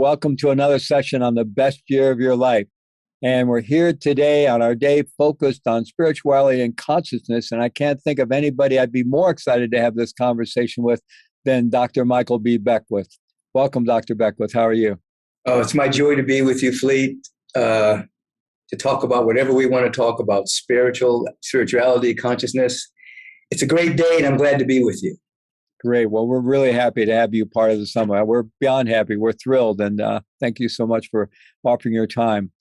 welcome to another session on the best year of your life. And we're here today on our day focused on spirituality and consciousness. And I can't think of anybody I'd be more excited to have this conversation with than Dr. Michael B. Beckwith. Welcome, Dr. Beckwith. How are you? Oh, it's my joy to be with you, Fleet, to talk about whatever we want to talk about, spirituality, consciousness. It's a great day, and I'm glad to be with you. Great. Well, we're really happy to have you part of the summit. We're beyond happy. We're thrilled. And thank you so much for offering your time.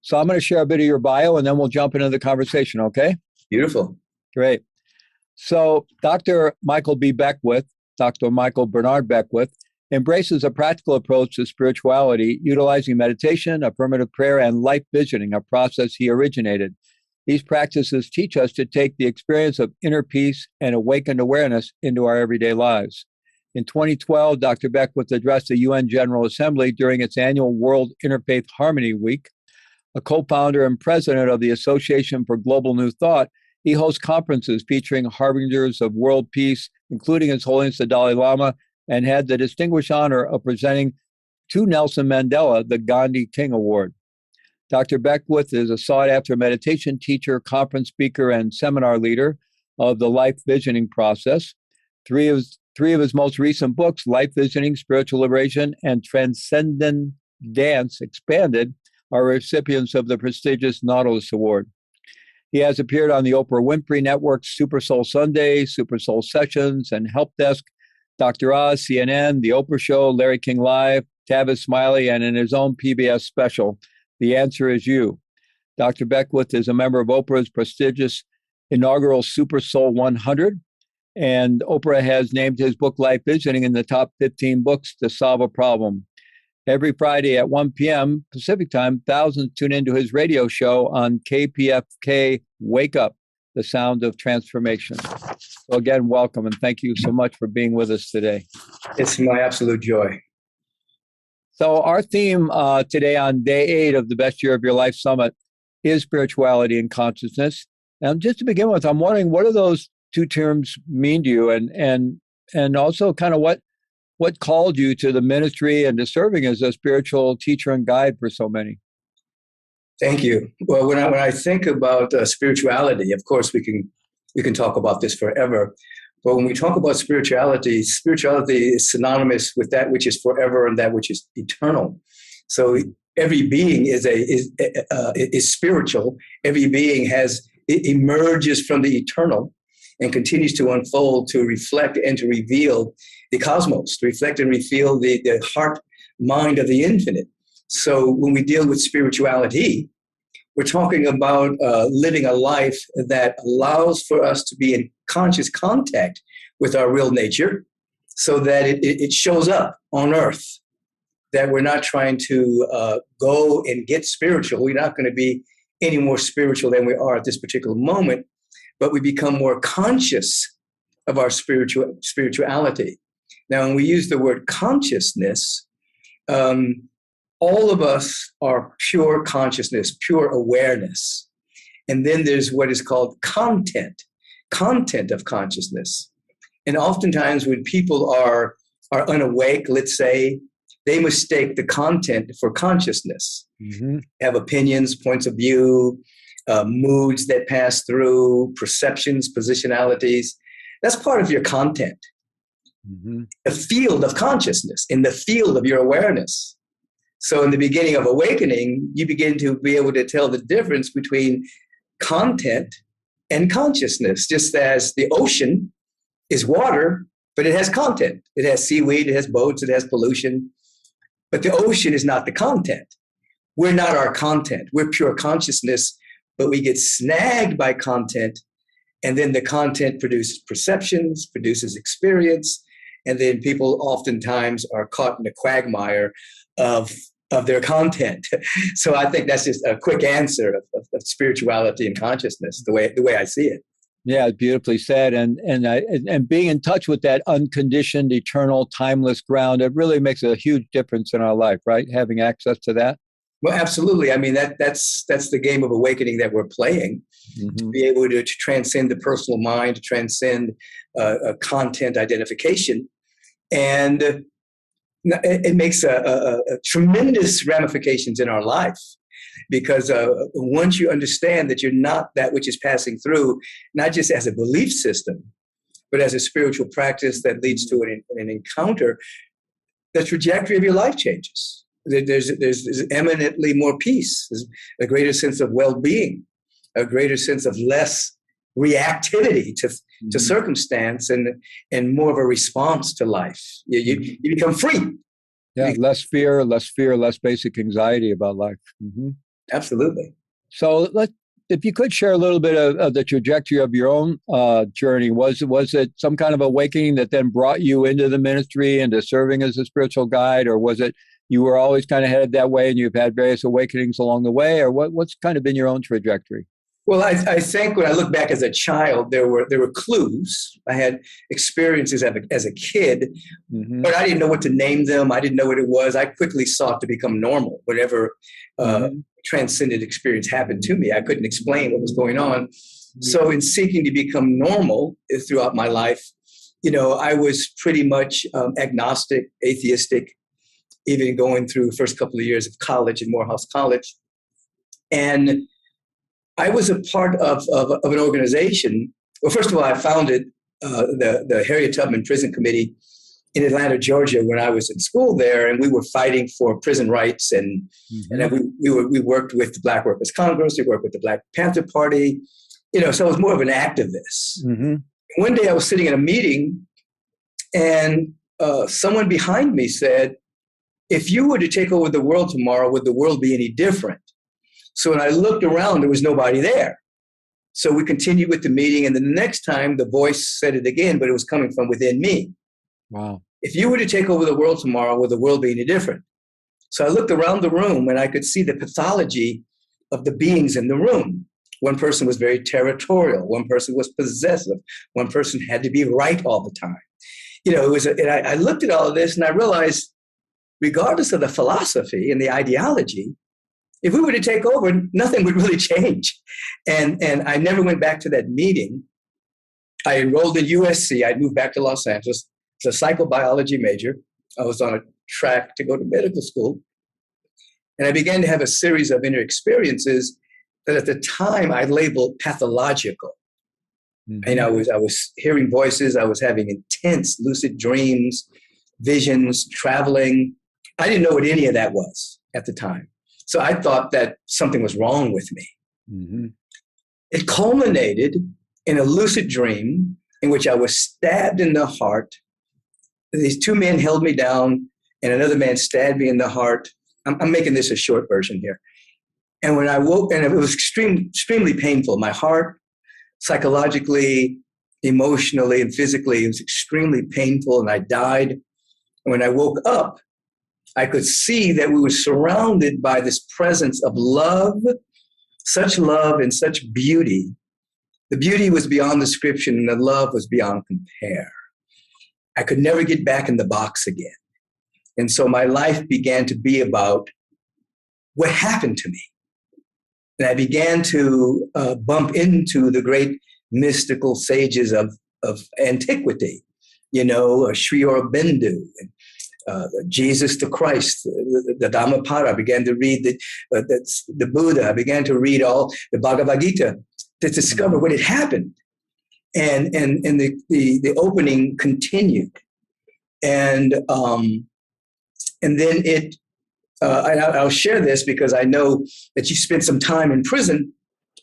So I'm going to share a bit of your bio, and then we'll jump into the conversation, okay? Beautiful. Great. So Dr. Michael B. Beckwith, Dr. Michael Bernard Beckwith, embraces a practical approach to spirituality, utilizing meditation, affirmative prayer, and life visioning, a process he originated. These practices teach us to take the experience of inner peace and awakened awareness into our everyday lives. In 2012, Dr. Beckwith addressed the UN General Assembly during its annual World Interfaith Harmony Week. A co-founder and president of the Association for Global New Thought, he hosts conferences featuring harbingers of world peace, including His Holiness the Dalai Lama, and had the distinguished honor of presenting to Nelson Mandela the Gandhi King Award. Dr. Beckwith is a sought-after meditation teacher, conference speaker, and seminar leader of the life visioning process. Three of his most recent books, Life Visioning, Spiritual Liberation, and Transcendent Dance Expanded, are recipients of the prestigious Nautilus Award. He has appeared on the Oprah Winfrey Network's Super Soul Sunday, Super Soul Sessions, and Help Desk, Dr. Oz, CNN, The Oprah Show, Larry King Live, Tavis Smiley, and in his own PBS special, The Answer Is You. Dr. Beckwith is a member of Oprah's prestigious inaugural Super Soul 100, and Oprah has named his book Life Visioning in the top 15 books to solve a problem. Every Friday at 1 p.m. Pacific time, thousands tune into his radio show on KPFK Wake Up, the Sound of Transformation. So again, welcome, and thank you so much for being with us today. It's my absolute joy. So our theme today on day 8 of the Best Year of Your Life Summit is spirituality and consciousness. And just to begin with, I'm wondering, what do those two terms mean to you? And also kind of what called you to the ministry and to serving as a spiritual teacher and guide for so many? Thank you. Well, when I think about spirituality, of course, we can talk about this forever. But when we talk about spirituality is synonymous with that which is forever and that which is eternal. So every being is spiritual. Every being emerges from the eternal and continues to unfold, to reflect and to reveal the cosmos, to reflect and reveal the heart, mind of the infinite. So when we deal with spirituality, we're talking about living a life that allows for us to be in conscious contact with our real nature so that it shows up on earth, that we're not trying to go and get spiritual. We're not going to be any more spiritual than we are at this particular moment, but we become more conscious of our spirituality. Now, when we use the word consciousness, all of us are pure consciousness, pure awareness. And then there's what is called content of consciousness. And oftentimes when people are unawake, let's say, they mistake the content for consciousness. Mm-hmm. Have opinions, points of view, moods that pass through, perceptions, positionalities. That's part of your content. Mm-hmm. The field of consciousness, in the field of your awareness. So in the beginning of awakening, you begin to be able to tell the difference between content and consciousness, just as the ocean is water, but it has content. It has seaweed, it has boats, it has pollution. But the ocean is not the content. We're not our content. We're pure consciousness, but we get snagged by content, and then the content produces perceptions, produces experience, and then people oftentimes are caught in a quagmire of their content. So I think that's just a quick answer of spirituality and consciousness, the way I see it. Yeah, beautifully said. And being in touch with that unconditioned, eternal, timeless ground, it really makes a huge difference in our life, right? Having access to that. Well, absolutely. I mean, that's the game of awakening that we're playing. Mm-hmm. To be able to transcend the personal mind, to transcend content identification. And it makes a tremendous ramifications in our life, because once you understand that you're not that which is passing through, not just as a belief system, but as a spiritual practice that leads to an encounter, the trajectory of your life changes. There's eminently more peace, there's a greater sense of well-being, a greater sense of less reactivity to circumstance, and more of a response to life. You become free. Yeah, less fear, less basic anxiety about life. Mm-hmm. Absolutely. So if you could share a little bit of the trajectory of your own journey. Was it some kind of awakening that then brought you into the ministry, into serving as a spiritual guide, or was it you were always kind of headed that way and you've had various awakenings along the way, or what's kind of been your own trajectory? Well, I think when I look back as a child, there were clues. I had experiences as a kid, but I didn't know what to name them. I didn't know what it was. I quickly sought to become normal. Whatever transcendent experience happened to me, I couldn't explain what was going on. So in seeking to become normal throughout my life, I was pretty much agnostic, atheistic, even going through the first couple of years of college at Morehouse College. And I was a part of an organization. Well, first of all, I founded the Harriet Tubman Prison Committee in Atlanta, Georgia, when I was in school there, and we were fighting for prison rights, and we worked with the Black Workers Congress, we worked with the Black Panther Party, so I was more of an activist. One day I was sitting in a meeting, and someone behind me said, "If you were to take over the world tomorrow, would the world be any different?" So when I looked around, there was nobody there. So we continued with the meeting, and then the next time the voice said it again, but it was coming from within me. Wow. "If you were to take over the world tomorrow, would the world be any different?" So I looked around the room and I could see the pathology of the beings in the room. One person was very territorial. One person was possessive. One person had to be right all the time. I looked at all of this and I realized, regardless of the philosophy and the ideology, if we were to take over, nothing would really change. And I never went back to that meeting. I enrolled in USC. I moved back to Los Angeles as a psychobiology major. I was on a track to go to medical school. And I began to have a series of inner experiences that at the time I labeled pathological. And I was hearing voices. I was having intense lucid dreams, visions, traveling. I didn't know what any of that was at the time. So I thought that something was wrong with me. It culminated in a lucid dream in which I was stabbed in the heart. These two men held me down, and another man stabbed me in the heart. I'm making this a short version here. And when I woke, and it was extremely painful. My heart, psychologically, emotionally, and physically, it was extremely painful, and I died. And when I woke up, I could see that we were surrounded by this presence of love and such beauty. The beauty was beyond description, and the love was beyond compare. I could never get back in the box again. And so my life began to be about what happened to me. And I began to bump into the great mystical sages of antiquity, Sri Aurobindo, Jesus the Christ, the Dhammapada. I began to read the Buddha. I began to read all the Bhagavad Gita to discover what had happened. And the opening continued. And then I'll share this because I know that you spent some time in prison.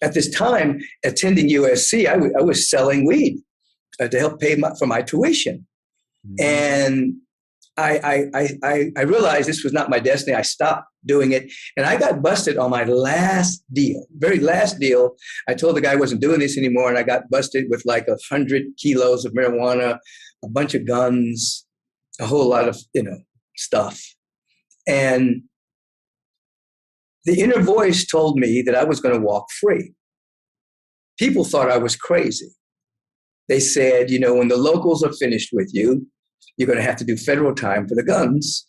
At this time, attending USC, I was selling weed to help pay for my tuition. And I realized this was not my destiny. I stopped doing it, and I got busted on my last deal, very last deal. I told the guy I wasn't doing this anymore, and I got busted with like 100 kilos of marijuana, a bunch of guns, a whole lot of stuff. And the inner voice told me that I was going to walk free. People thought I was crazy. They said, when the locals are finished with you, you're going to have to do federal time for the guns.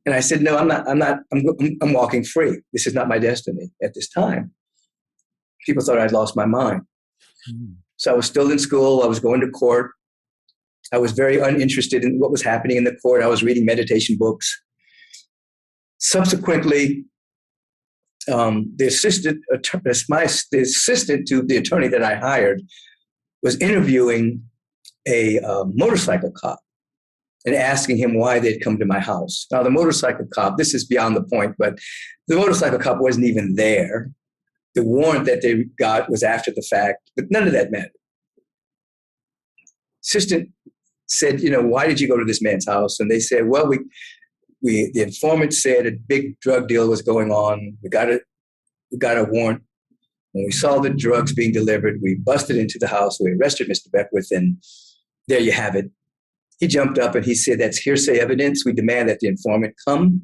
And I said, no, I'm not. I'm walking free. This is not my destiny at this time. People thought I'd lost my mind. So I was still in school. I was going to court. I was very uninterested in what was happening in the court. I was reading meditation books. Subsequently, the assistant to the attorney that I hired was interviewing a motorcycle cop and asking him why they'd come to my house. Now, the motorcycle cop, this is beyond the point, but the motorcycle cop wasn't even there. The warrant that they got was after the fact, but none of that mattered. Assistant said, why did you go to this man's house? And they said, well, the informant said a big drug deal was going on. We got a warrant. When we saw the drugs being delivered, we busted into the house. We arrested Mr. Beckwith, and there you have it. He jumped up and he said, that's hearsay evidence. We demand that the informant come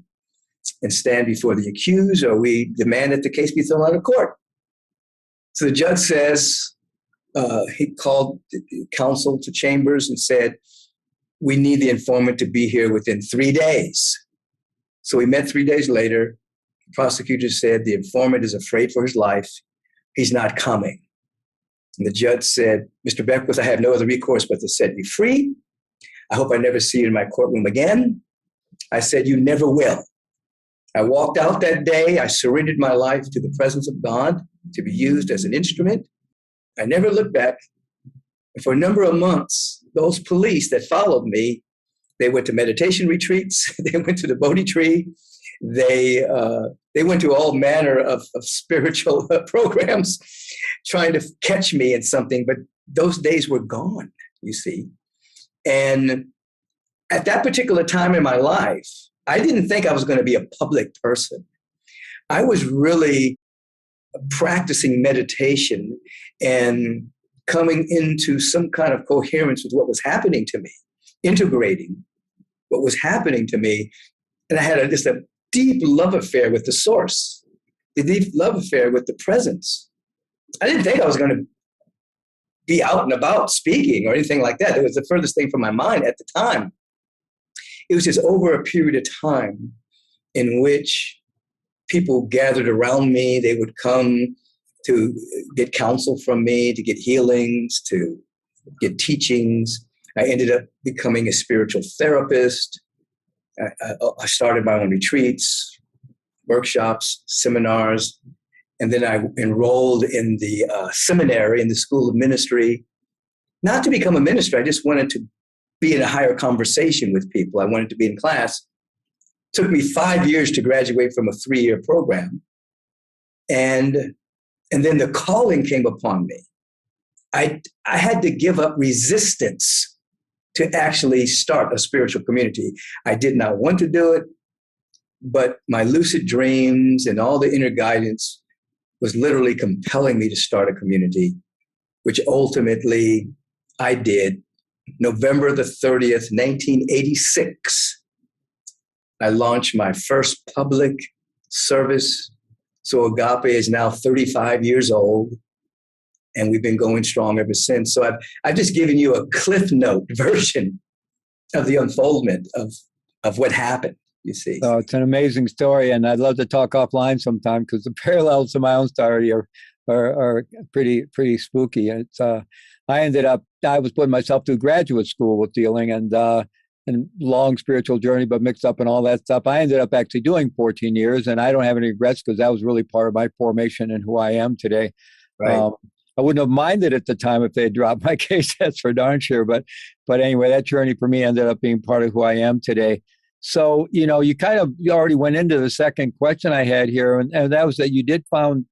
and stand before the accused, or we demand that the case be thrown out of court. So the judge says, he called counsel to chambers and said, we need the informant to be here within 3 days. So we met 3 days later. The prosecutor said the informant is afraid for his life. He's not coming. And the judge said, Mr. Beckwith, I have no other recourse but to set you free. I hope I never see you in my courtroom again. I said, you never will. I walked out that day. I surrendered my life to the presence of God to be used as an instrument. I never looked back. And for a number of months, those police that followed me, they went to meditation retreats. They went to the Bodhi tree. They went to all manner of spiritual programs trying to catch me in something. But those days were gone, you see. And at that particular time in my life, I didn't think I was going to be a public person. I was really practicing meditation and coming into some kind of coherence with what was happening to me, integrating what was happening to me. And I had just a deep love affair with the source, a deep love affair with the presence. I didn't think I was going to be out and about speaking or anything like that. It was the furthest thing from my mind at the time. It was just over a period of time in which people gathered around me. They would come to get counsel from me, to get healings, to get teachings. I ended up becoming a spiritual therapist. I started my own retreats, workshops, seminars, and then I enrolled in the seminary in the School of Ministry. Not to become a minister, I just wanted to be in a higher conversation with people. I wanted to be in class. It took me 5 years to graduate from a 3-year program. And then the calling came upon me. I had to give up resistance to actually start a spiritual community. I did not want to do it, but my lucid dreams and all the inner guidance was literally compelling me to start a community, which ultimately I did. November the 30th, 1986, I launched my first public service. So Agape is now 35 years old, and we've been going strong ever since. So I've just given you a Cliff Note version of the unfoldment of what happened, you see. Oh, it's an amazing story, and I'd love to talk offline sometime because the parallels to my own story are pretty spooky. And it's I was putting myself through graduate school with dealing and long spiritual journey, but mixed up and all that stuff. I ended up actually doing 14 years, and I don't have any regrets because that was really part of my formation and who I am today. Right. I wouldn't have minded at the time if they had dropped my case, that's for darn sure. But anyway, that journey for me ended up being part of who I am today. So, you already went into the second question I had here, and that was that you did found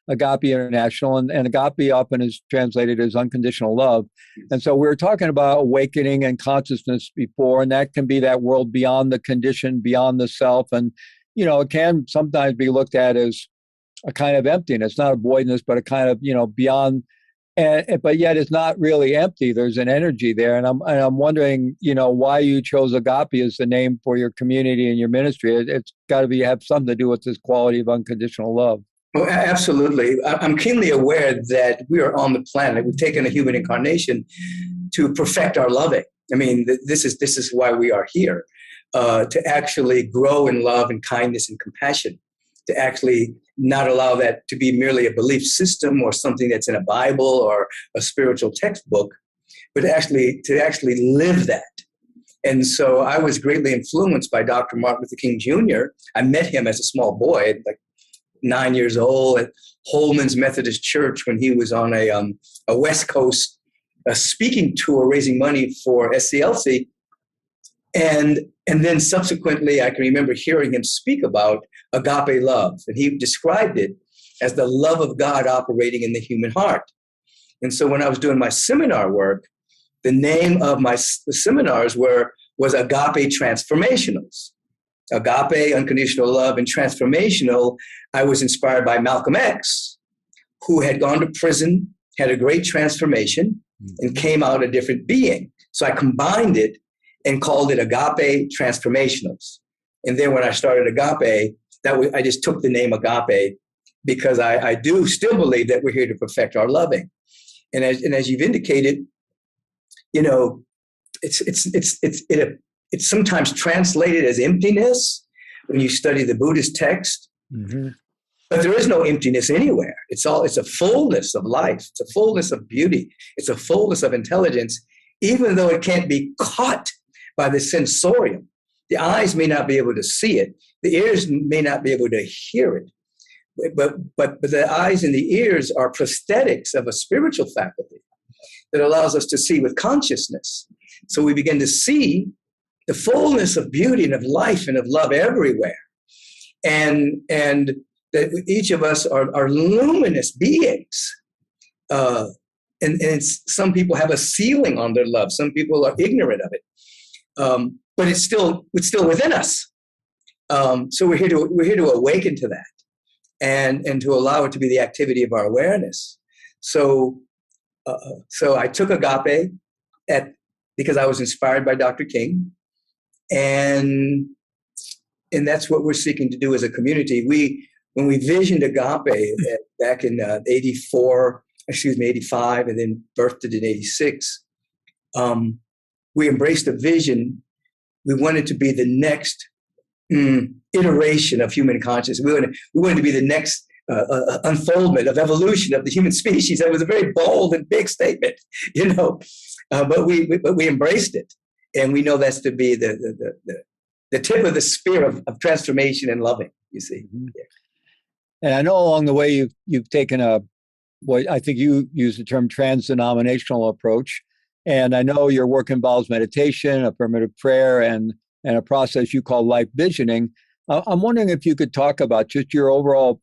Agape International, and Agape often is translated as unconditional love. And so we were talking about awakening and consciousness before, and that can be that world beyond the condition, beyond the self. And, it can sometimes be looked at as a kind of emptiness, not a voidness, but a kind of, beyond, but yet it's not really empty. There's an energy there. And I'm wondering, why you chose Agape as the name for your community and your ministry. It's got to have something to do with this quality of unconditional love. Oh, absolutely. I'm keenly aware that we are on the planet. We've taken a human incarnation to perfect our loving. I mean, this is why we are here, to actually grow in love and kindness and compassion, to actually not allow that to be merely a belief system or something that's in a Bible or a spiritual textbook, but to actually live that. And so I was greatly influenced by Dr. Martin Luther King Jr. I met him as a small boy, like 9 years old, at Holman's Methodist Church when he was on a West Coast speaking tour, raising money for SCLC. And then subsequently, I can remember hearing him speak about agape love. And he described it as the love of God operating in the human heart. And so when I was doing my seminar work, the name of the seminars was Agape Transformationals. Agape, unconditional love, and transformational. I was inspired by Malcolm X, who had gone to prison, had a great transformation, and came out a different being. So I combined it and called it Agape Transformationals. And then when I started Agape, I just took the name Agape because I do still believe that we're here to perfect our loving. And as you've indicated, you know, it's sometimes translated as emptiness when you study the Buddhist text. Mm-hmm. But there is no emptiness anywhere. It's a fullness of life. It's a fullness of beauty. It's a fullness of intelligence, even though it can't be caught by the sensorium. The eyes may not be able to see it. The ears may not be able to hear it. But the eyes and the ears are prosthetics of a spiritual faculty that allows us to see with consciousness. So we begin to see the fullness of beauty and of life and of love everywhere. And that each of us are luminous beings. And some people have a ceiling on their love. Some people are ignorant of it. But it's still within us. So we're here to awaken to that and to allow it to be the activity of our awareness. So I took Agape because I was inspired by Dr. King, and that's what we're seeking to do as a community. When we visioned Agape back in 85, and then birthed it in 86, we embraced a vision. We wanted to be the next iteration of human consciousness. We wanted to be the next unfoldment of evolution of the human species. That was a very bold and big statement, you know, but we embraced it, and we know that's to be the tip of the spear of transformation and loving. You see, yeah. And I know along the way you've taken what I think you use the term trans-denominational approach, and I know your work involves meditation, affirmative prayer, and a process you call life visioning. I'm wondering if you could talk about just your overall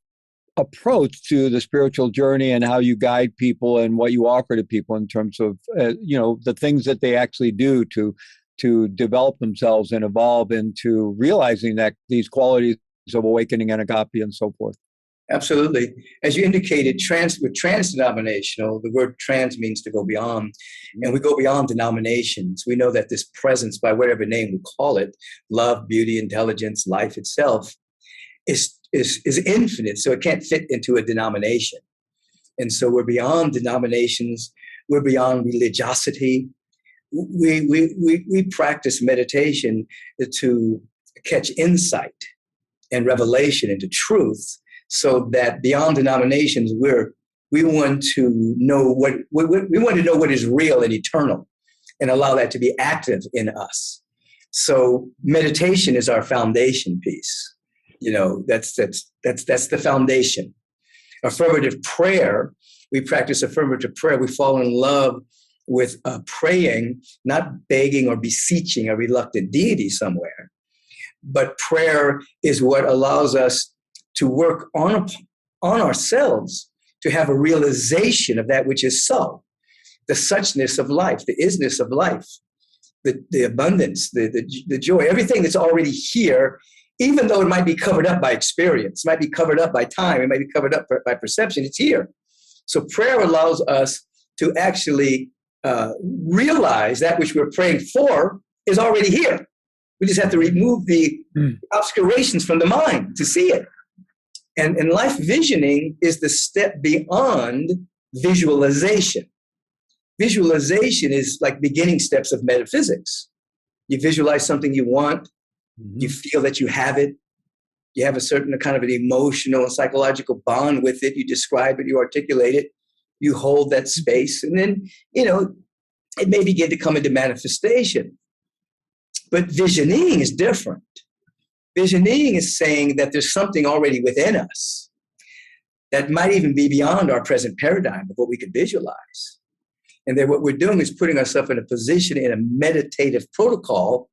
approach to the spiritual journey and how you guide people and what you offer to people in terms of the things that they actually do to develop themselves and evolve into realizing that these qualities of awakening and agape and so forth. Absolutely. As you indicated, with trans-denominational, the word trans means to go beyond, and we go beyond denominations. We know that this presence, by whatever name we call it, love, beauty, intelligence, life itself, is infinite, so it can't fit into a denomination. And so we're beyond denominations. We're beyond religiosity. We practice meditation to catch insight and revelation into truth, so that beyond denominations, we want to know what is real and eternal, and allow that to be active in us. So meditation is our foundation piece. You know, that's the foundation. Affirmative prayer, we practice affirmative prayer. We fall in love with praying, not begging or beseeching a reluctant deity somewhere. But prayer is what allows us to work on ourselves, to have a realization of that which is so, the suchness of life, the isness of life, the abundance, the joy, everything that's already here, even though it might be covered up by experience, might be covered up by time, it might be covered up by perception, it's here. So prayer allows us to actually realize that which we're praying for is already here. We just have to remove the obscurations from the mind to see it. And life visioning is the step beyond visualization. Visualization is like beginning steps of metaphysics. You visualize something you want, you feel that you have it, you have a certain kind of an emotional and psychological bond with it, you describe it, you articulate it, you hold that space, and then, it may begin to come into manifestation. But visioning is different. Visioning is saying that there's something already within us that might even be beyond our present paradigm of what we could visualize. And then what we're doing is putting ourselves in a position in a meditative protocol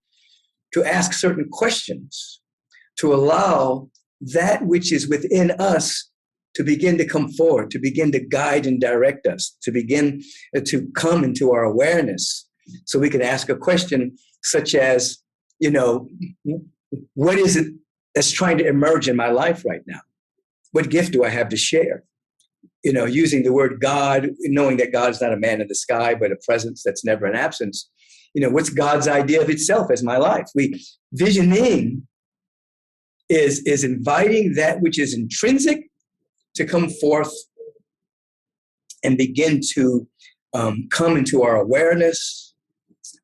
to ask certain questions, to allow that which is within us to begin to come forward, to begin to guide and direct us, to begin to come into our awareness. So we can ask a question such as, what is it that's trying to emerge in my life right now? What gift do I have to share? Using the word God, knowing that God is not a man in the sky, but a presence that's never an absence. What's God's idea of itself as my life? Visioning is inviting that which is intrinsic to come forth and begin to come into our awareness.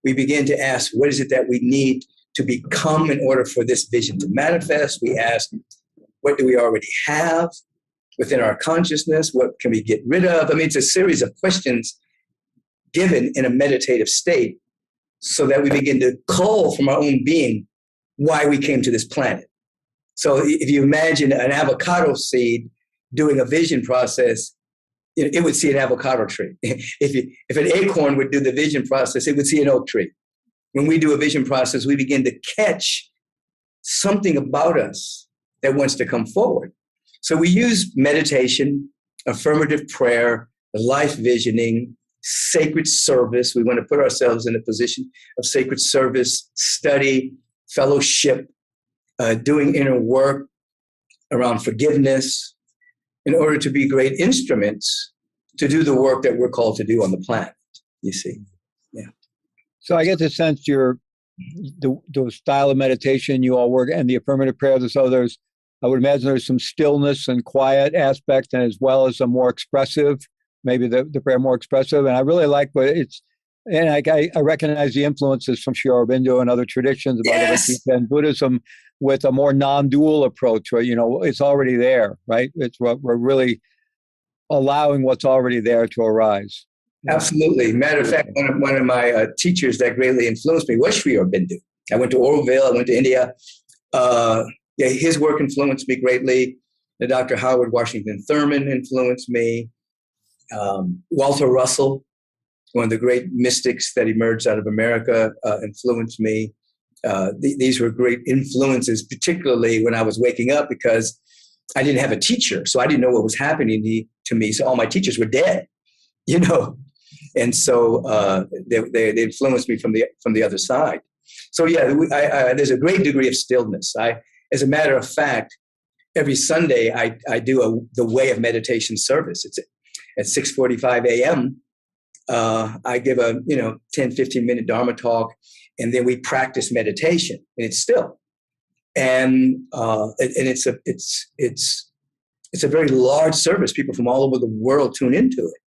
We begin to ask, what is it that we need to become in order for this vision to manifest? We ask, what do we already have within our consciousness? What can we get rid of? It's a series of questions given in a meditative state so that we begin to cull from our own being why we came to this planet. So if you imagine an avocado seed doing a vision process, it would see an avocado tree. If an acorn would do the vision process, it would see an oak tree. When we do a vision process, we begin to catch something about us that wants to come forward. So we use meditation, affirmative prayer, life visioning, sacred service. We want to put ourselves in a position of sacred service, study, fellowship, doing inner work around forgiveness in order to be great instruments to do the work that we're called to do on the planet, you see. Yeah. So I get the sense the style of meditation you all work and the affirmative prayer, there's others. I would imagine there's some stillness and quiet aspect, and as well as a more expressive, maybe the prayer more expressive. And I really like what it's, and I recognize the influences from Sri Aurobindo and other traditions of Bhagavad Gita and Buddhism with a more non-dual approach where, it's already there, right? It's what we're really allowing what's already there to arise. Absolutely. Matter of fact, one of my teachers that greatly influenced me was Sri Aurobindo. I went to Oroville, I went to India. His work influenced me greatly. Dr. Howard Washington Thurman influenced me. Walter Russell, one of the great mystics that emerged out of America, influenced me. These were great influences, particularly when I was waking up, because I didn't have a teacher, so I didn't know what was happening to me. So all my teachers were dead, and so they influenced me from the other side. So there's a great degree of stillness. As a matter of fact, every Sunday I do the Way of Meditation service. It's at 6:45 a.m. I give a 10-15 minute Dharma talk, and then we practice meditation, and it's still, and it's a very large service. People from all over the world tune into it,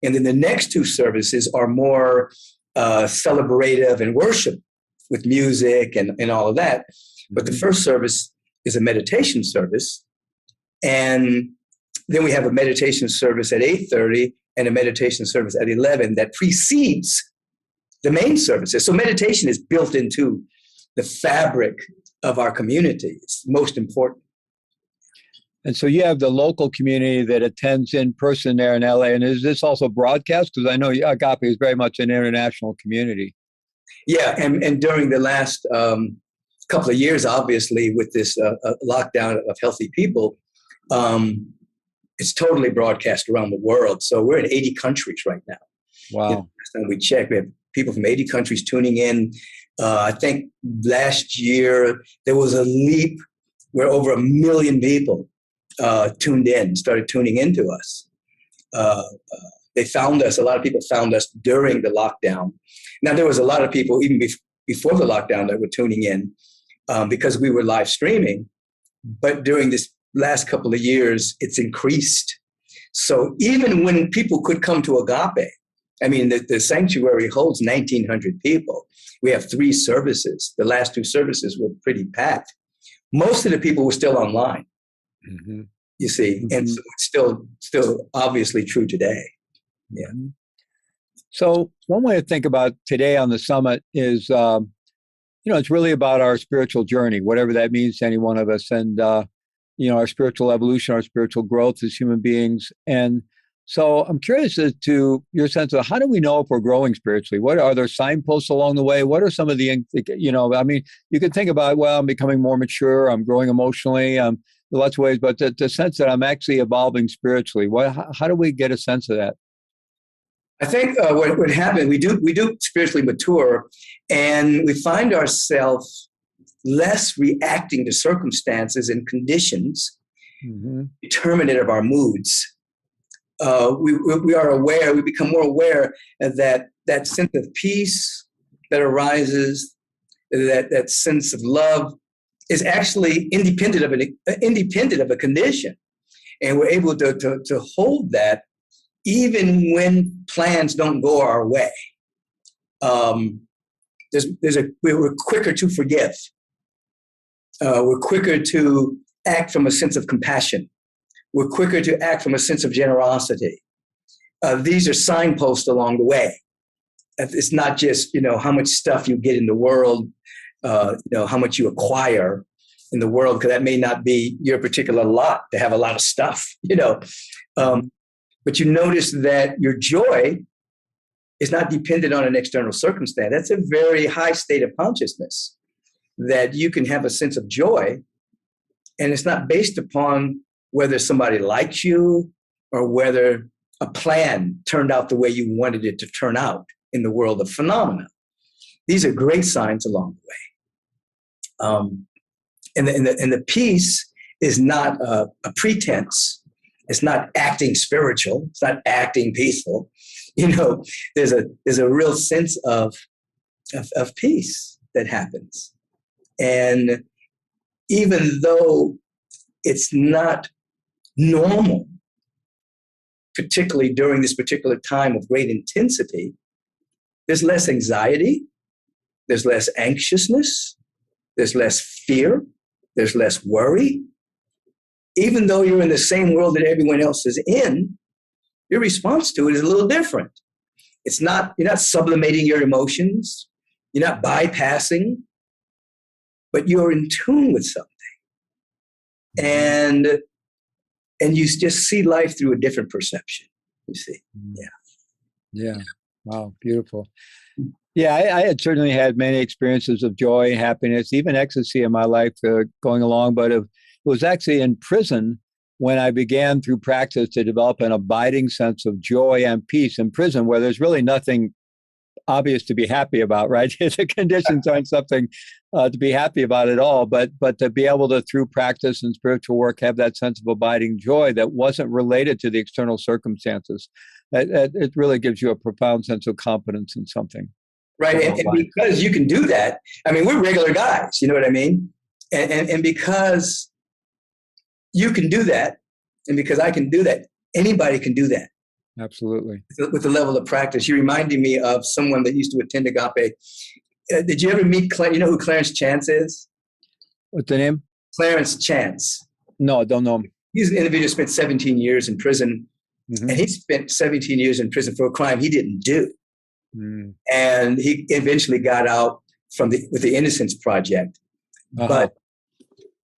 and then the next two services are more celebrative and worship with music and all of that. But the first service is a meditation service, and then we have a meditation service at 8:30 and a meditation service at 11 that precedes the main services. So meditation is built into the fabric of our community. It's most important. And so you have the local community that attends in person there in LA. And is this also broadcast? Because I know Agape is very much an international community. Yeah, and during the last couple of years, obviously, with this lockdown of healthy people, it's totally broadcast around the world. So we're in 80 countries right now. Wow. Last time we checked, we have people from 80 countries tuning in. I think last year there was a leap where over 1 million people started tuning into us. They found us. A lot of people found us during the lockdown. Now, there was a lot of people even before the lockdown that were tuning in because we were live streaming. But during this last couple of years, it's increased. So even when people could come to Agape, the sanctuary holds 1,900 people. We have 3 services. The last 2 services were pretty packed. Most of the people were still online, you see, and so it's still obviously true today. Yeah. So one way to think about today on the summit is, it's really about our spiritual journey, whatever that means to any one of us, and our spiritual evolution, our spiritual growth as human beings. And so I'm curious as to your sense of how do we know if we're growing spiritually? What are there signposts along the way? What are some of the, you could think about, well, I'm becoming more mature, I'm growing emotionally, lots of ways, but the sense that I'm actually evolving spiritually, how do we get a sense of that? I think what happened, we do spiritually mature, and we find ourselves less reacting to circumstances and conditions determinate of our moods. We are aware, we become more aware that sense of peace that arises, that sense of love is actually independent of a condition. And we're able to hold that even when plans don't go our way. We're quicker to forgive. We're quicker to act from a sense of compassion. We're quicker to act from a sense of generosity. These are signposts along the way. It's not just, how much stuff you get in the world, how much you acquire in the world, because that may not be your particular lot to have a lot of stuff, but you notice that your joy is not dependent on an external circumstance. That's a very high state of consciousness, that you can have a sense of joy, and it's not based upon whether somebody likes you or whether a plan turned out the way you wanted it to turn out in the world of phenomena. These are great signs along the way. And the peace is not a pretense. It's not acting spiritual. It's not acting peaceful. There's a real sense of peace that happens. And even though it's not normal, particularly during this particular time of great intensity, there's less anxiety, there's less anxiousness, there's less fear, there's less worry. Even though you're in the same world that everyone else is in, your response to it is a little different. You're not sublimating your emotions, you're not bypassing, but you're in tune with something. And you just see life through a different perception, you see. Yeah. Wow, beautiful. Yeah, I had certainly had many experiences of joy, happiness, even ecstasy in my life going along, but it was actually in prison when I began through practice to develop an abiding sense of joy and peace in prison, where there's really nothing obvious to be happy about, right? The conditions aren't something to be happy about at all, but to be able to, through practice and spiritual work, have that sense of abiding joy that wasn't related to the external circumstances. It really gives you a profound sense of confidence in something. Right, and because you can do that, we're regular guys, you know what I mean? And because you can do that, and because I can do that, anybody can do that. Absolutely. With the level of practice. You reminded me of someone that used to attend Agape. Did you ever meet, you know who Clarence Chance is? What's the name? Clarence Chance. No, I don't know him. He's an individual who spent 17 years in prison, and he spent 17 years in prison for a crime he didn't do. And he eventually got out with the Innocence Project. But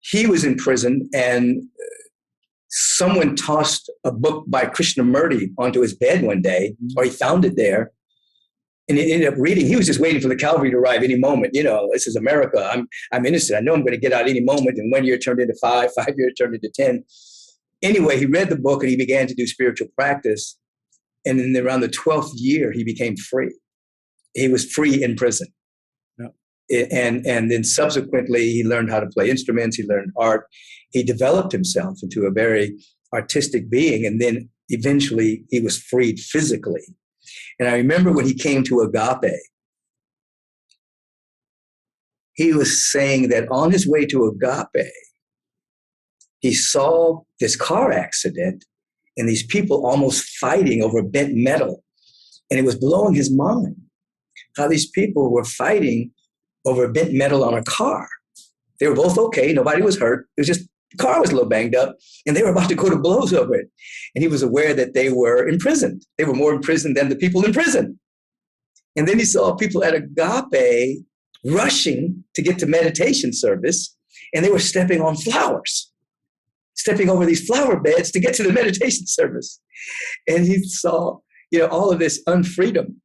he was in prison, and someone tossed a book by Krishnamurti onto his bed one day, or he found it there, and he ended up reading. He was just waiting for the cavalry to arrive any moment. This is America. I'm innocent. I know I'm going to get out any moment. And 1 year turned into 5 years turned into 10. Anyway, he read the book and he began to do spiritual practice. And in around the 12th year, he became free. He was free in prison. Yeah. And then subsequently, he learned how to play instruments. He learned art. He developed himself into a very artistic being. And then eventually, he was freed physically. And I remember when he came to Agape, he was saying that on his way to Agape, he saw this car accident and these people almost fighting over bent metal. And it was blowing his mind how these people were fighting over bent metal on a car. They were both okay. Nobody was hurt. It was just the car was a little banged up, and they were about to go to blows over it. And he was aware that they were imprisoned. They were more imprisoned than the people in prison. And then he saw people at Agape rushing to get to meditation service, and they were stepping on flowers, stepping over these flower beds to get to the meditation service. And he saw, all of this unfreedom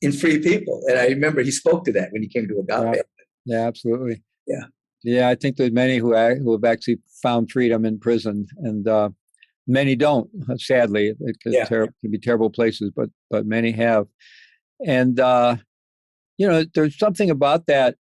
in free people. And I remember he spoke to that when he came to Agape. Yeah, absolutely. Yeah. Yeah, I think there's many who have actually found freedom in prison, and many don't. Sadly, it can be terrible places, but many have. And there's something about that.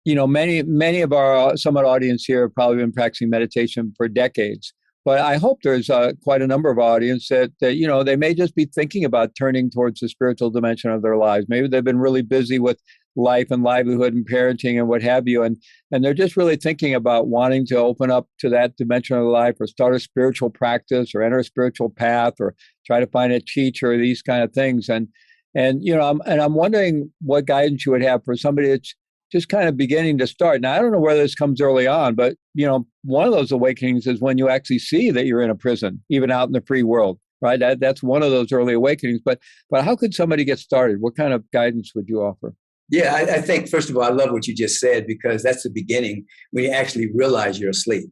Many of our Summit audience here have probably been practicing meditation for decades. But I hope there's quite a number of audience that they may just be thinking about turning towards the spiritual dimension of their lives. Maybe they've been really busy with life and livelihood and parenting and what have you, and they're just really thinking about wanting to open up to that dimension of life, or start a spiritual practice, or enter a spiritual path, or try to find a teacher, or these kind of things. And I'm wondering what guidance you would have for somebody that's just kind of beginning to start. Now, I don't know whether this comes early on, but one of those awakenings is when you actually see that you're in a prison, even out in the free world, right? That's one of those early awakenings. But how could somebody get started? What kind of guidance would you offer? Yeah, I think, first of all, I love what you just said, because that's the beginning when you actually realize you're asleep.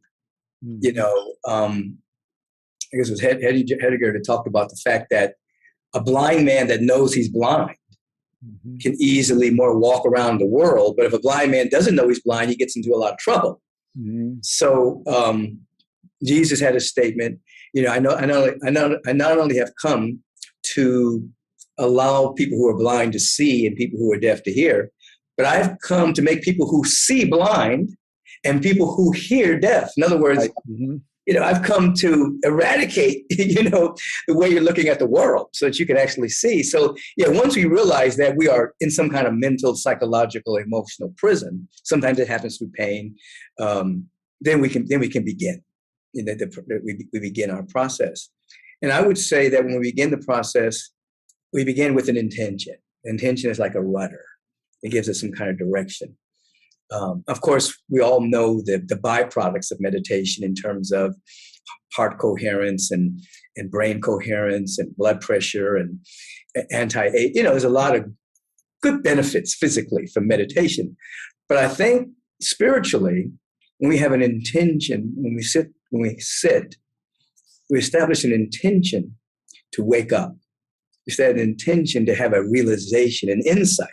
I guess it was Heidegger that talked about the fact that a blind man that knows he's blind can easily more walk around the world. But if a blind man doesn't know he's blind, he gets into a lot of trouble. So Jesus had a statement, I not only have come to allow people who are blind to see and people who are deaf to hear, but I've come to make people who see blind and people who hear deaf. In other words, I've come to eradicate, the way you're looking at the world so that you can actually see. So, once we realize that we are in some kind of mental, psychological, emotional prison, sometimes it happens through pain, then we can begin. We begin our process. And I would say that when we begin the process, we begin with an intention. Intention is like a rudder. It gives us some kind of direction. Of course, we all know the byproducts of meditation in terms of heart coherence and brain coherence and blood pressure and there's a lot of good benefits physically from meditation. But I think spiritually, when we have an intention, when we sit, we establish an intention to wake up. It's that intention to have a realization, an insight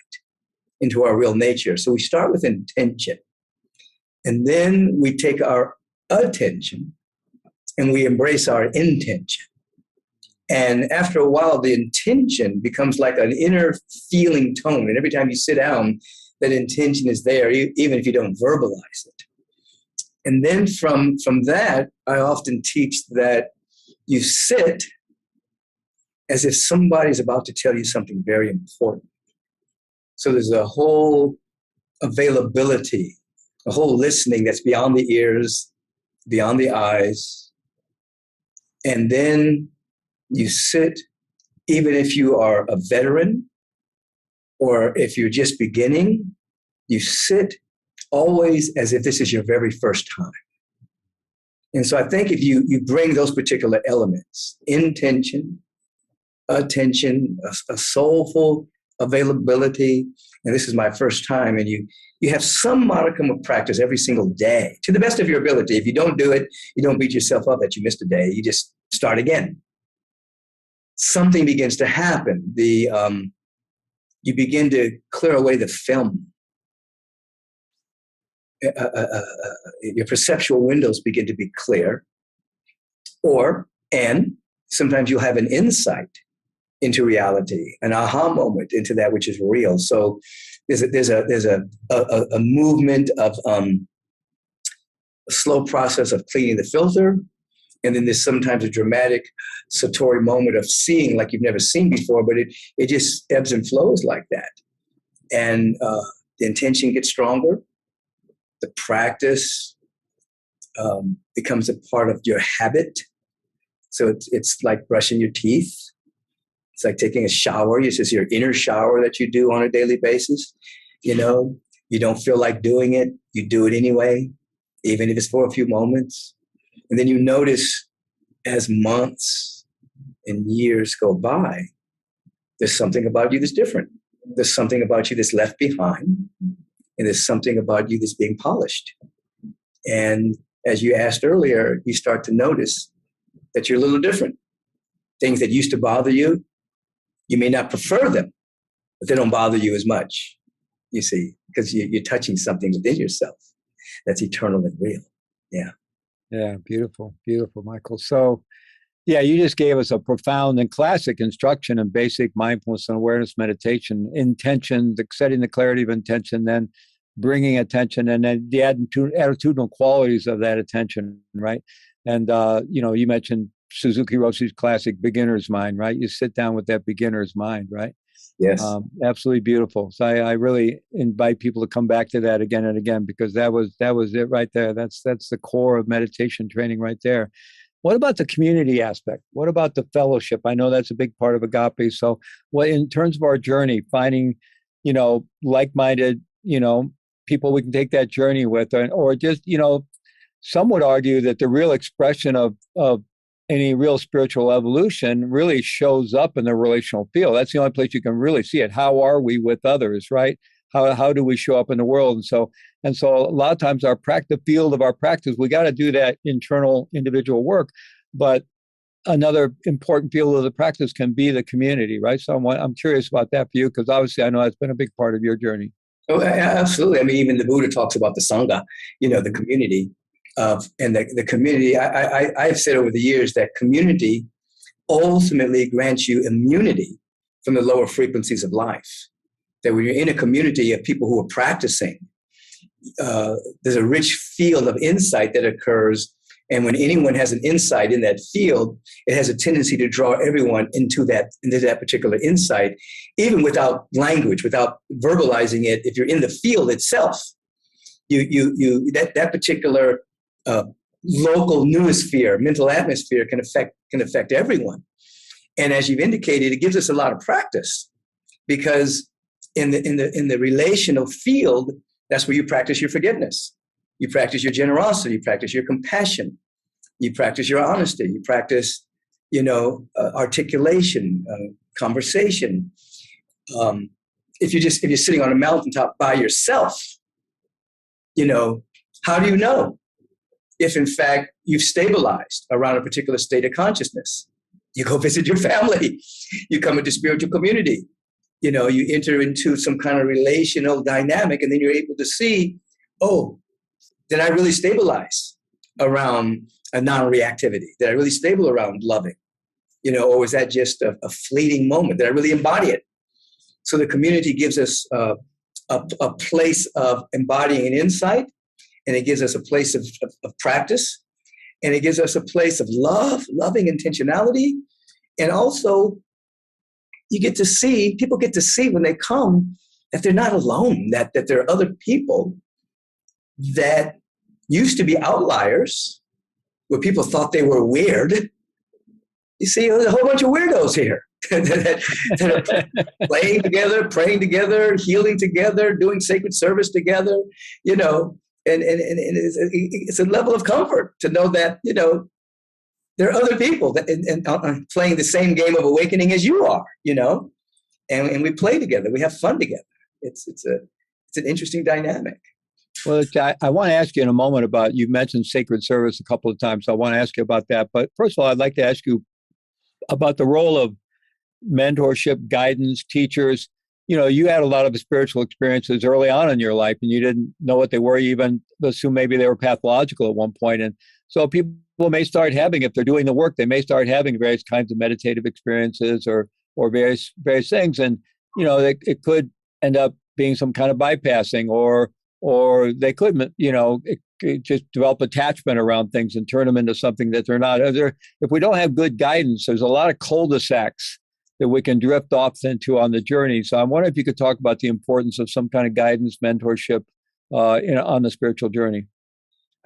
into our real nature. So we start with intention, and then we take our attention and we embrace our intention. And after a while, the intention becomes like an inner feeling tone. And every time you sit down, that intention is there, even if you don't verbalize it. And then from that, I often teach that you sit as if somebody's about to tell you something very important. So there's a whole availability, a whole listening that's beyond the ears, beyond the eyes. And then you sit, even if you are a veteran or if you're just beginning, you sit always as if this is your very first time. And so I think if you bring those particular elements, intention, attention, a soulful availability, and this is my first time, and you have some modicum of practice every single day to the best of your ability. If you don't do it, you don't beat yourself up that you missed a day. You just start again. Something begins to happen. You begin to clear away the film. Your perceptual windows begin to be clear, and sometimes you'll have an insight into reality, an aha moment into that which is real. So there's a movement of a slow process of cleaning the filter, and then there's sometimes a dramatic satori moment of seeing like you've never seen before, but it just ebbs and flows like that, and the intention gets stronger. The practice becomes a part of your habit. So it's like brushing your teeth. It's like taking a shower. It's just your inner shower that you do on a daily basis. You don't feel like doing it. You do it anyway, even if it's for a few moments. And then you notice as months and years go by, There's something about you that's different. There's something about you that's left behind. And there's something about you that's being polished. And as you asked earlier, you start to notice that you're a little different. Things that used to bother you, you may not prefer them, but they don't bother you as much, you see, because you're touching something within yourself that's eternal and real. Yeah. Yeah, beautiful, beautiful, Michael. So, yeah, you just gave us a profound and classic instruction in basic mindfulness and awareness meditation, intention, setting the clarity of intention, then bringing attention, and then the attitudinal qualities of that attention, right? And, you mentioned Suzuki Roshi's classic beginner's mind, right? You sit down with that beginner's mind, right? Yes. Absolutely beautiful. So I really invite people to come back to that again and again, because that was it right there. That's the core of meditation training right there. What about the community aspect? What about the fellowship? I know that's a big part of Agape. So what, in terms of our journey, finding, like-minded, people we can take that journey with, or just, some would argue that the real expression of any real spiritual evolution really shows up in the relational field. That's the only place you can really see it. How are we with others, right? How do we show up in the world? And so a lot of times the field of our practice, we got to do that internal individual work. But another important field of the practice can be the community, right? So I'm curious about that for you, because obviously I know that's been a big part of your journey. Oh, absolutely. I mean, even the Buddha talks about the Sangha, the community and the community. I've said over the years that community ultimately grants you immunity from the lower frequencies of life. That when you're in a community of people who are practicing, there's a rich field of insight that occurs. And when anyone has an insight in that field, it has a tendency to draw everyone into that particular insight, even without language, without verbalizing it. If you're in the field itself, that particular local noosphere, mental atmosphere can affect everyone. And as you've indicated, it gives us a lot of practice, because in the relational field, that's where you practice your forgiveness. You practice your generosity, you practice your compassion, you practice your honesty, you practice, articulation, conversation. If you're sitting on a mountaintop by yourself, how do you know if in fact you've stabilized around a particular state of consciousness? You go visit your family, you come into spiritual community, you enter into some kind of relational dynamic, and then you're able to see, oh, did I really stabilize around a non-reactivity? Did I really stable around loving? Or was that just a fleeting moment? Did I really embody it? So the community gives us a place of embodying an insight, and it gives us a place of practice, and it gives us a place of loving intentionality. And also, people get to see when they come that they're not alone, that there are other people that used to be outliers, where people thought they were weird. You see, there's a whole bunch of weirdos here that are playing together, praying together, healing together, doing sacred service together, and it's a level of comfort to know that, there are other people that and playing the same game of awakening as you are, and we play together, we have fun together. It's an interesting dynamic. Well, I want to ask you in a moment about, you mentioned sacred service a couple of times, so I want to ask you about that. But first of all, I'd like to ask you about the role of mentorship, guidance, teachers. You had a lot of spiritual experiences early on in your life, and you didn't know what they were. You even assume maybe they were pathological at one point. And so people may start having, if they're doing the work, they may start having various kinds of meditative experiences or various things. And, it could end up being some kind of bypassing, or they could, just develop attachment around things and turn them into something that they're not. If we don't have good guidance, there's a lot of cul-de-sacs that we can drift off into on the journey. So I wonder if you could talk about the importance of some kind of guidance, mentorship on the spiritual journey.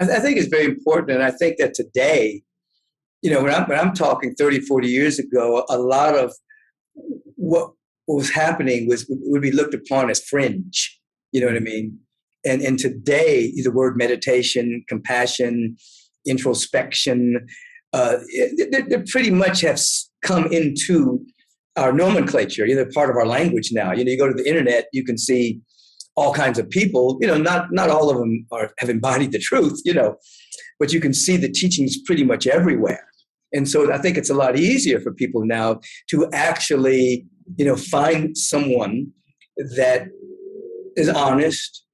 I think it's very important. And I think that today, when I'm talking 30, 40 years ago, a lot of what was happening would be looked upon as fringe. You know what I mean? And today, the word meditation, compassion, introspection, they pretty much have come into our nomenclature, part of our language now. You go to the internet, you can see all kinds of people. Not all of them have embodied the truth. But you can see the teachings pretty much everywhere. And so I think it's a lot easier for people now to actually, find someone that is honest,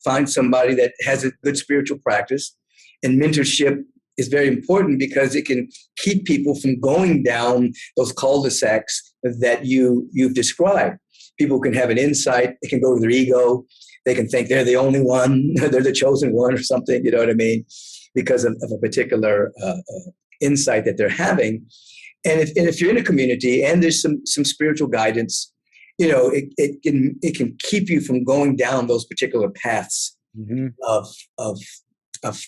find somebody that has a good spiritual practice. And mentorship is very important because it can keep people from going down those cul-de-sacs that you've described. People can have an insight. They can go to their ego. They can think they're the only one, they're the chosen one or something, you know what I mean? Because of a particular insight that they're having. And if you're in a community and there's some spiritual guidance, it can keep you from going down those particular paths of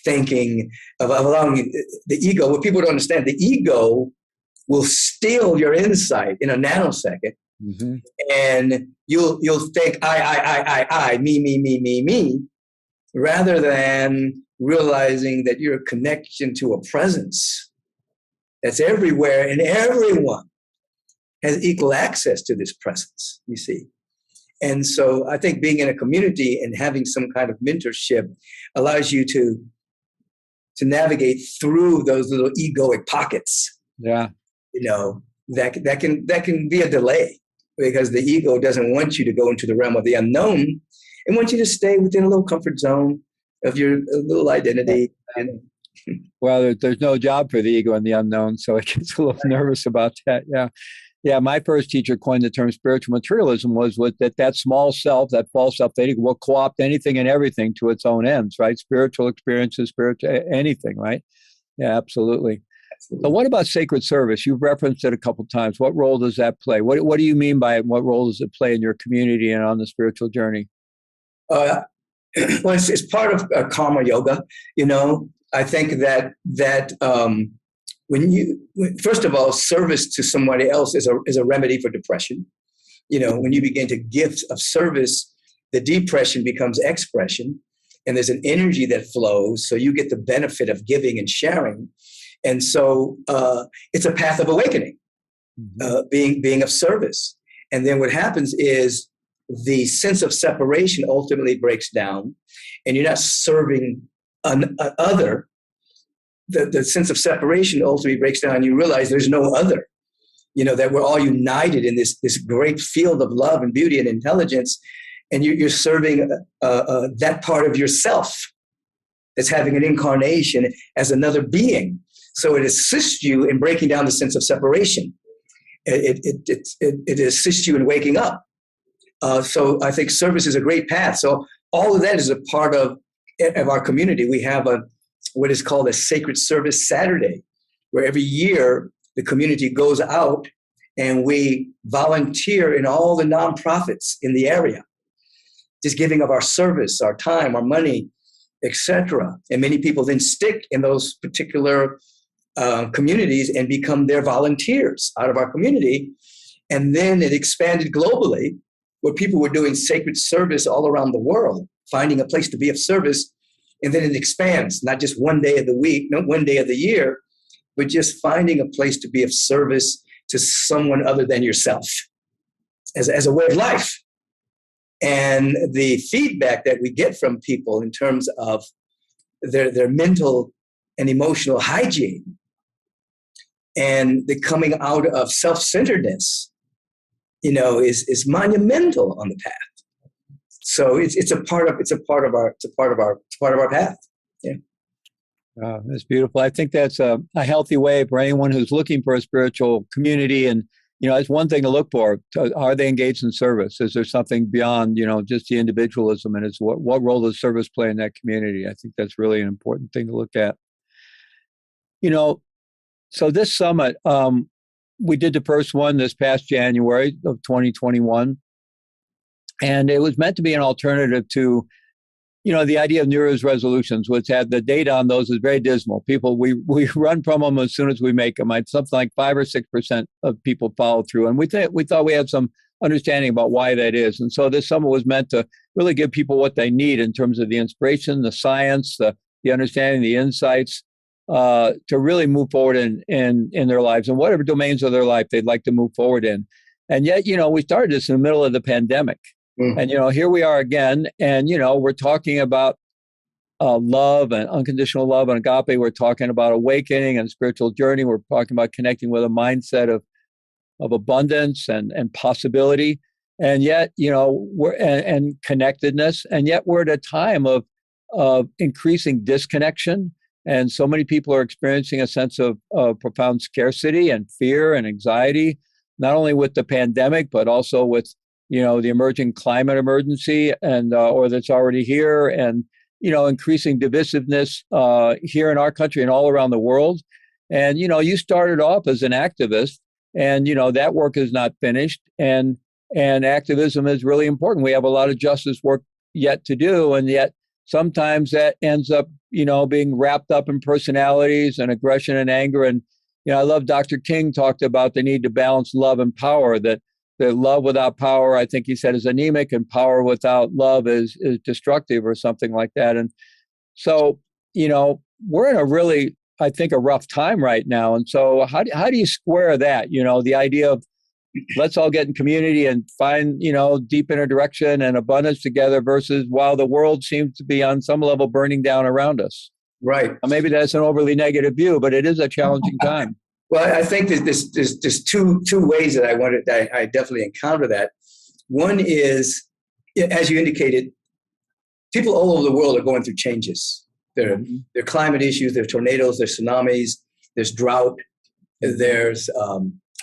thinking, of allowing the ego. What people don't understand, the ego will steal your insight in a nanosecond. Mm-hmm. And you'll think I, me, rather than realizing that you're a connection to a presence that's everywhere, and everyone has equal access to this presence, you see. And so I think being in a community and having some kind of mentorship allows you to navigate through those little egoic pockets. Yeah. That can be a delay, because the ego doesn't want you to go into the realm of the unknown. It wants you to stay within a little comfort zone of your little identity. And well, there's no job for the ego in the unknown, so it gets a little nervous about that. Yeah. Yeah, my first teacher coined the term spiritual materialism was with that small self, that false self, they will co-opt anything and everything to its own ends, right? Spiritual experiences, spiritual anything, right? Yeah, absolutely. But what about sacred service? You've referenced it a couple of times. What role does that play? What do you mean by it? What role does it play in your community and on the spiritual journey? Well, it's part of karma yoga. I think that first of all, service to somebody else is a remedy for depression. When you begin to give of service, the depression becomes expression, and there's an energy that flows. So you get the benefit of giving and sharing. And so it's a path of awakening, being of service. And then what happens is the sense of separation ultimately breaks down, and you're not serving other. The sense of separation ultimately breaks down, and you realize there's no other, that we're all united in this great field of love and beauty and intelligence, and you're serving that part of yourself that's having an incarnation as another being. So it assists you in breaking down the sense of separation. It assists you in waking up. So I think service is a great path. So all of that is a part of our community. We have what is called a Sacred Service Saturday, where every year the community goes out and we volunteer in all the nonprofits in the area, just giving of our service, our time, our money, etc. And many people then stick in those particular communities and become their volunteers out of our community. And then it expanded globally, where people were doing sacred service all around the world, finding a place to be of service. And then it expands, not just one day of the week, not one day of the year, but just finding a place to be of service to someone other than yourself as a way of life. And the feedback that we get from people in terms of their mental and emotional hygiene and the coming out of self-centeredness, is monumental on the path. So it's a part of our path. Yeah. That's beautiful. I think that's a healthy way for anyone who's looking for a spiritual community. And, it's one thing to look for. Are they engaged in service? Is there something beyond, just the individualism? And what role does service play in that community? I think that's really an important thing to look at. So this summit, we did the first one this past January of 2021. And it was meant to be an alternative to, the idea of New Year's resolutions, which had the data on those is very dismal. People, we run from them as soon as we make them. Something like 5 or 6% of people follow through. And we thought we had some understanding about why that is. And so this summit was meant to really give people what they need in terms of the inspiration, the science, the understanding, the insights, to really move forward in their lives and whatever domains of their life they'd like to move forward in. And yet, we started this in the middle of the pandemic. And, here we are again. And, we're talking about love and unconditional love and agape. We're talking about awakening and spiritual journey. We're talking about connecting with a mindset of abundance and possibility. And yet, we're and connectedness. And yet we're at a time of increasing disconnection. And so many people are experiencing a sense of profound scarcity and fear and anxiety, not only with the pandemic, but also with, the emerging climate emergency and or that's already here, and, increasing divisiveness here in our country and all around the world. And, you started off as an activist, and, that work is not finished. And activism is really important. We have a lot of justice work yet to do. And yet sometimes that ends up, being wrapped up in personalities and aggression and anger. And, I love Dr. King talked about the need to balance love and power, that love without power, I think he said, is anemic, and power without love is destructive, or something like that. And so, we're in a really, I think, a rough time right now. And so how do you square that? The idea of let's all get in community and find, deep inner direction and abundance together, versus while the world seems to be on some level burning down around us. Right. Maybe that's an overly negative view, but it is a challenging time. Well, I think that there's two ways that I definitely encounter that. One is, as you indicated, people all over the world are going through changes. There are climate issues, there are tornadoes, there's tsunamis, there's drought, there's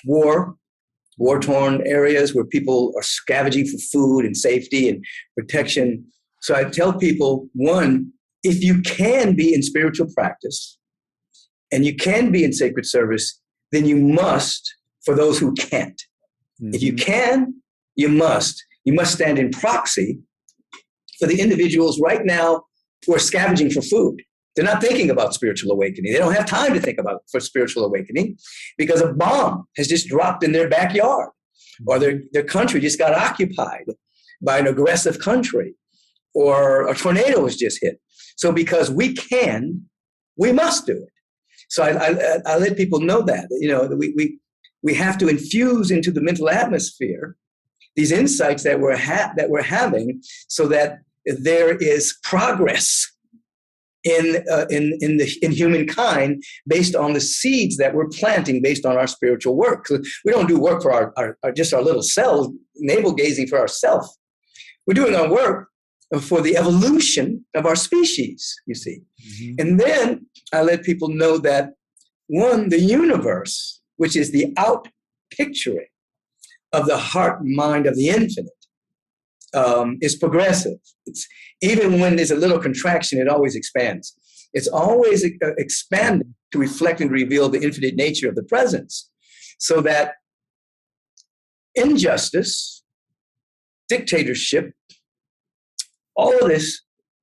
war-torn areas where people are scavenging for food and safety and protection. So I tell people, one, if you can be in spiritual practice and you can be in sacred service, then you must, for those who can't. If you can, you must. You must stand in proxy for the individuals right now who are scavenging for food. They're not thinking about spiritual awakening. They don't have time to think about for spiritual awakening because a bomb has just dropped in their backyard, or their country just got occupied by an aggressive country, or a tornado has just hit. So because we can, we must do it. So I let people know that, we have to infuse into the mental atmosphere these insights that we're having, so that there is progress in humankind based on the seeds that we're planting based on our spiritual work. We don't do work for our just our little selves, navel gazing for ourselves. We're doing our work for the evolution of our species, you see. And then I let people know that, one, the universe, which is the outpicturing of the heart and mind of the infinite, is progressive. It's even when there's a little contraction, it always expands. It's always expanding to reflect and reveal the infinite nature of the presence, so that injustice, dictatorship, all of this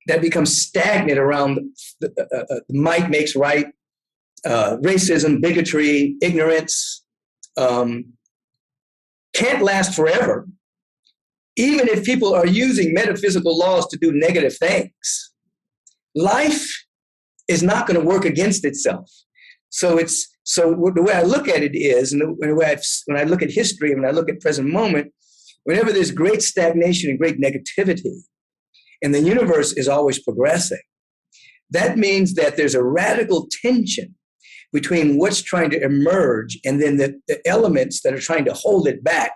that becomes stagnant around might makes right, racism, bigotry, ignorance, can't last forever. Even if people are using metaphysical laws to do negative things, life is not going to work against itself. So the way I look at it is, and the way when I look at history, when I look at present moment, whenever there's great stagnation and great negativity, and the universe is always progressing, that means that there's a radical tension between what's trying to emerge and then the elements that are trying to hold it back.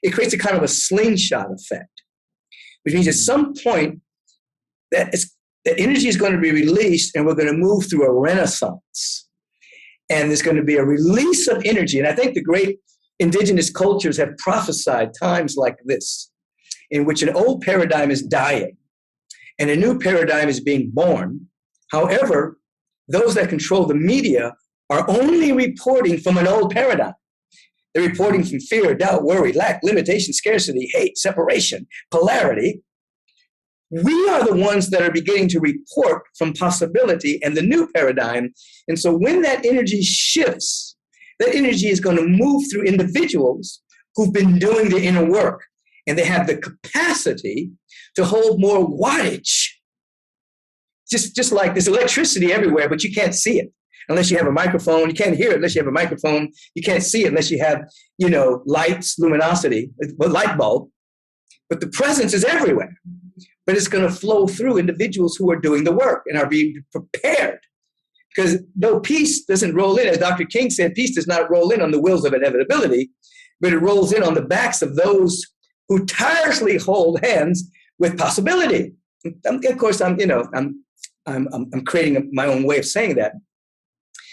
It creates a kind of a slingshot effect, which means at some point that the energy is going to be released, and we're going to move through a renaissance. And there's going to be a release of energy. And I think the great indigenous cultures have prophesied times like this, in which an old paradigm is dying and a new paradigm is being born. However, those that control the media are only reporting from an old paradigm. They're reporting from fear, doubt, worry, lack, limitation, scarcity, hate, separation, polarity. We are the ones that are beginning to report from possibility and the new paradigm. And so when that energy shifts, that energy is going to move through individuals who've been doing the inner work, and they have the capacity to hold more wattage. Just like there's electricity everywhere, but you can't see it. unless you have a microphone. You can't hear it unless you have a microphone. You can't see it unless you have, lights, luminosity, a light bulb. But the presence is everywhere. But it's going to flow through individuals who are doing the work and are being prepared. Because no, peace doesn't roll in. As Dr. King said, peace does not roll in on the wheels of inevitability, but it rolls in on the backs of those who tirelessly hold hands with possibility. Of course, I'm creating my own way of saying that.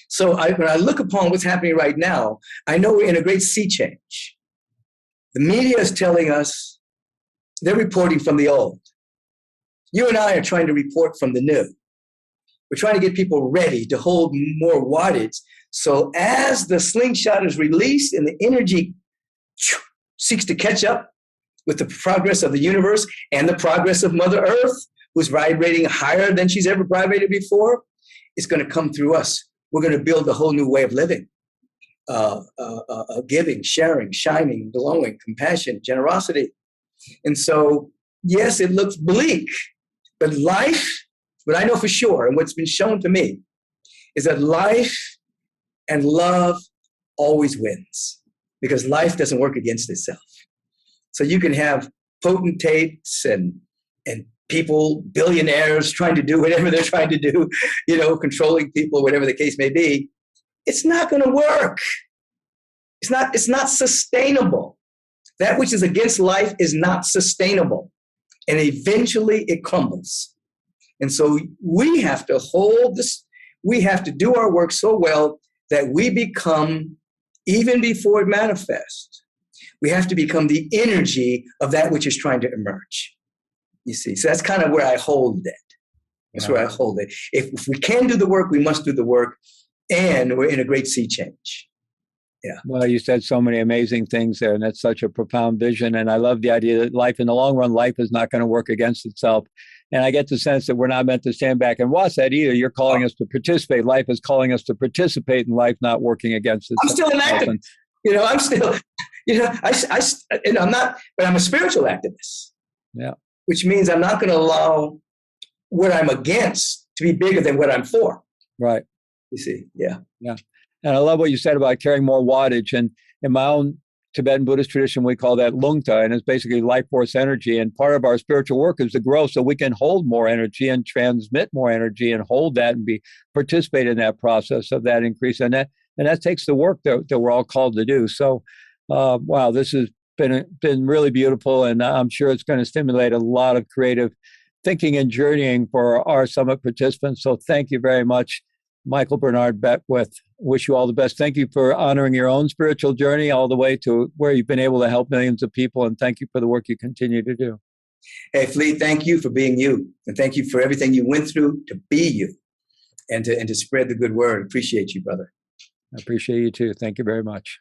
So when I look upon what's happening right now, I know we're in a great sea change. The media is telling us they're reporting from the old. You and I are trying to report from the new. We're trying to get people ready to hold more wattage. So as the slingshot is released and the energy seeks to catch up with the progress of the universe and the progress of Mother Earth, who's vibrating higher than she's ever vibrated before, it's going to come through us. We're going to build a whole new way of living, giving, sharing, shining, glowing, compassion, generosity. And so, yes, it looks bleak, but life, what I know for sure, and what's been shown to me, is that life and love always wins, because life doesn't work against itself. So you can have potentates and people, billionaires trying to do whatever they're trying to do, controlling people, whatever the case may be. It's not going to work. It's not sustainable. That which is against life is not sustainable. And eventually it crumbles. And so we have to hold this, we have to do our work so well that we become, even before it manifests, we have to become the energy of that which is trying to emerge. You see, so that's kind of where I hold it. That's where I hold it. If we can do the work, we must do the work. And we're in a great sea change. Yeah. Well, you said so many amazing things there, and that's such a profound vision. And I love the idea that life, in the long run, life is not going to work against itself. And I get the sense that we're not meant to stand back and watch that either. You're calling us to participate. Life is calling us to participate in life, not working against itself. I'm still an activist. I'm still, I'm not, but I'm a spiritual activist. Yeah. Which means I'm not going to allow what I'm against to be bigger than what I'm for. Right. You see, yeah. Yeah. And I love what you said about carrying more wattage. And in my own Tibetan Buddhist tradition, we call that lungta, and it's basically life force energy. And part of our spiritual work is to grow so we can hold more energy and transmit more energy and hold that and participate in that process of that increase. And that takes the work that we're all called to do. So, wow, this has been really beautiful. And I'm sure it's going to stimulate a lot of creative thinking and journeying for our summit participants. So thank you very much, Michael Bernard Beckwith. Wish you all the best. Thank you for honoring your own spiritual journey all the way to where you've been able to help millions of people. And thank you for the work you continue to do. Hey, Fleet, thank you for being you. And thank you for everything you went through to be you and to spread the good word. Appreciate you, brother. I appreciate you too. Thank you very much.